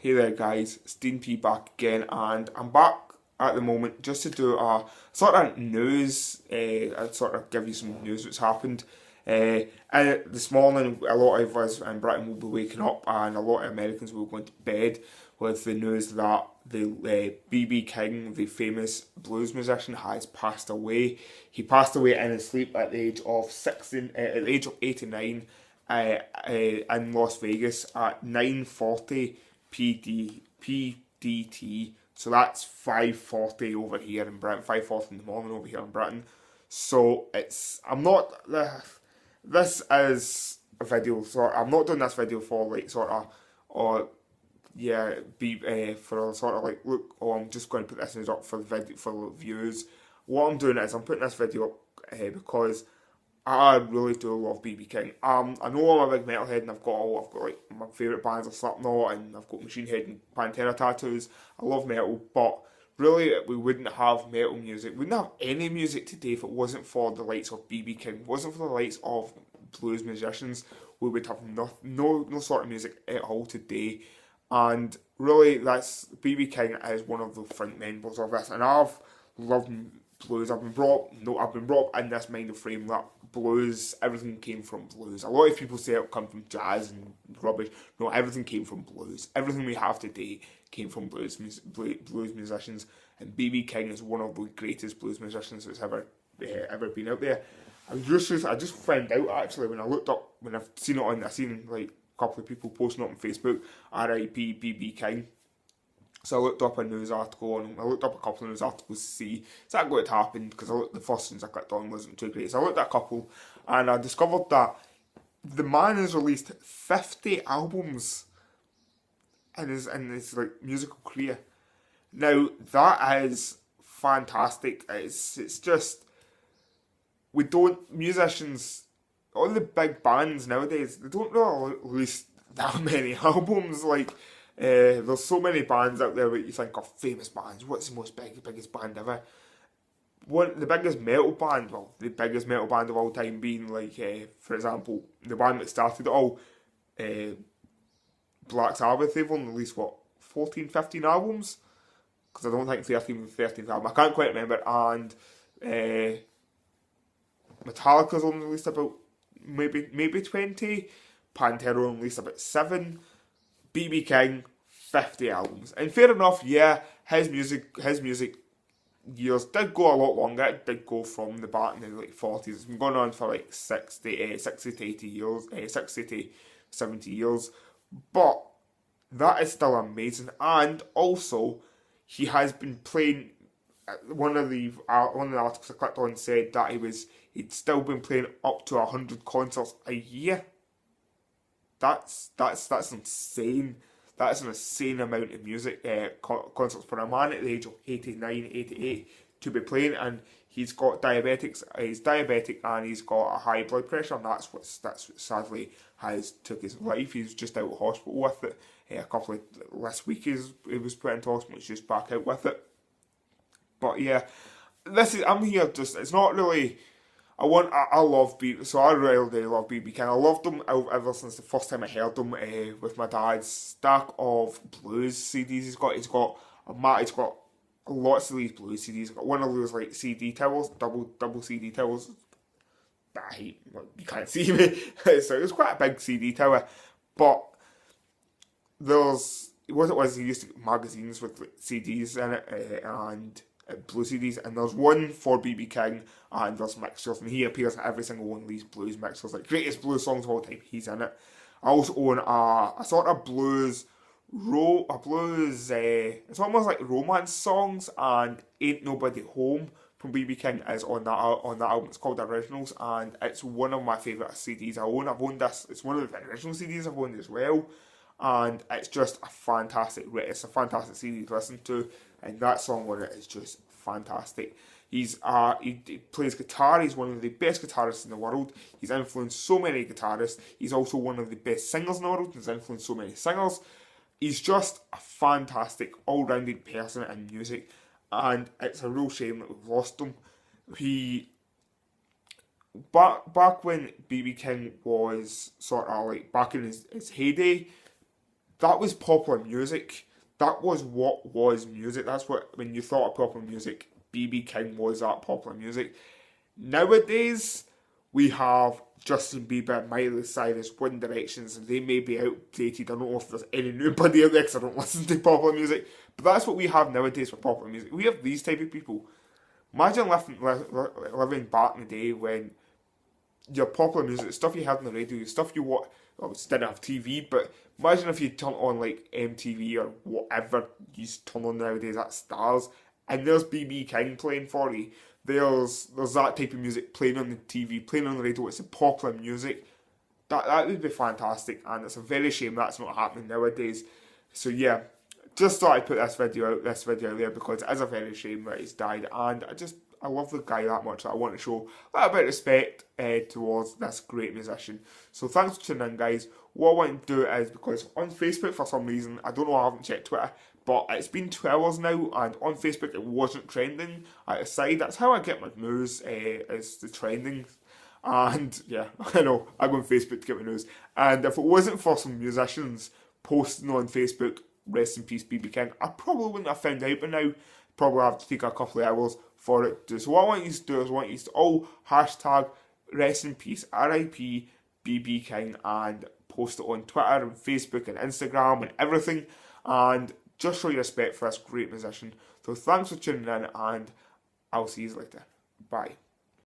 Hey there guys, Stean P back again, and I'm back at the moment just to do a sort of news, I'd sort of give you some news that's happened. And this morning a lot of us in Britain will be waking up and a lot of Americans will be going to bed with the news that the B.B. King, the famous blues musician, has passed away. He passed away in his sleep at the age of 16, at the age of 89 in Las Vegas at 9:40 PDT. So that's 5:40 over here in Britain, 5:40 in the morning over here in Britain. So I'm not, this is a video, so I'm not doing this video for like sort of, or yeah, be for sort of like, look, oh, I'm just going to put this news up for the video, for the views. What I'm doing is I'm putting this video up because I really do love BB King. I know I'm a big metalhead and I've got like my favourite bands are Slipknot and I've got Machine Head and Pantera tattoos. I love metal, but really we wouldn't have metal music, we wouldn't have any music today if it wasn't for the likes of BB King, wasn't for the likes of blues musicians. We would have no sort of music at all today. And really, that's BB King is one of the front members of this, and I've loved blues. I've been brought up in this mind of frame that blues, everything came from blues. A lot of people say it come from jazz and rubbish. No, everything came from blues. Everything we have today came from blues musicians, and BB King is one of the greatest blues musicians that's ever been out there. I just found out actually when I looked up, when I seen like a couple of people posting it on Facebook, R.I.P. BB King. So I looked up a news article and I looked up a couple of news articles to see exactly what had happened, because the first ones I clicked on wasn't too great. So I looked at a couple and I discovered that the man has released 50 albums in his like musical career. Now that is fantastic. It's just, we don't, musicians, all the big bands nowadays, they don't really release that many albums. Like, there's so many bands out there that you think are famous bands. What's the biggest band ever? The biggest metal band, well, the biggest metal band of all time being like, for example, the band that started it all, Black Sabbath. They've only released what, 14, 15 albums? Because I don't think 13th album, I can't quite remember. And Metallica's only released about maybe 20. Pantera only released about 7. BB King, 50 albums. And fair enough, yeah, his music years did go a lot longer. It did go from the back in the like 40s. It's been going on for like 60 to 80 years, 60 to 70 years. But that is still amazing. And also, he has been playing, one of the articles I clicked on said that he'd still been playing up to 100 concerts a year. That's insane. That's an insane amount of music, concerts for a man at the age of 89, 88 to be playing, and he's got diabetics. He's diabetic and he's got a high blood pressure, and that's what sadly has took his life. He's just out of hospital with it. A couple of last week he was put into hospital. He's just back out with it. But yeah, I'm here just. It's not really. I love BB, so I really love BB King. I loved him ever since the first time I heard him with my dad's stack of blues CDs. He's got lots of these blues CDs. He's got one of those like CD towers, double CD towers. I hate, you can't see me, so it was quite a big CD tower. But he used to get magazines with like, CDs in it and blue CDs, and there's one for BB King, and there's mixtures, and he appears in every single one of these blues mixtures, like greatest blues songs of all time. He's in it. I also own a sort of blues, it's almost like romance songs, and Ain't Nobody Home from BB King is on that album. It's called Originals, and it's one of my favourite CDs I own. I've owned this. It's one of the original CDs I've owned as well. And it's just it's a fantastic CD to listen to, and that song on it is just fantastic. He plays guitar. He's one of the best guitarists in the world. He's influenced so many guitarists. He's also one of the best singers in the world. He's influenced so many singers. He's just a fantastic all-rounded person in music, and it's a real shame that we've lost him. Back when BB King was sort of like back in his heyday, that was popular music. That was what was music. That's what, when you thought of popular music, BB King was that popular music. Nowadays, we have Justin Bieber, Miley Cyrus, One Directions, and they may be outdated. I don't know if there's any nobody out there because I don't listen to popular music. But that's what we have nowadays for popular music. We have these type of people. Imagine living back in the day when your popular music, stuff you heard on the radio, stuff you watch, well, it didn't have TV, but imagine if you turn on like MTV or whatever you turn on nowadays at Stars, and there's BB King playing for you. There's that type of music playing on the TV, playing on the radio. It's a popular music. That would be fantastic, and it's a very shame that's not happening nowadays. So yeah, just thought I'd put this video out there because it is a very shame that he's died, and I love the guy that much that I want to show a little bit of respect towards this great musician. So thanks for tuning in, guys. What I want to do is, because on Facebook for some reason, I don't know, I haven't checked Twitter, but it's been 2 hours now, and on Facebook it wasn't trending at the side. That's how I get my news, is the trending. And yeah, I know, I go on Facebook to get my news. And if it wasn't for some musicians posting on Facebook, rest in peace BB King, I probably wouldn't have found out by now. Probably have to take a couple of hours for it to do. So what I want you to do is I want you to all hashtag rest in peace RIP BB King and post it on Twitter and Facebook and Instagram and everything, and just show your respect for this great musician. So thanks for tuning in, and I'll see you later. Bye.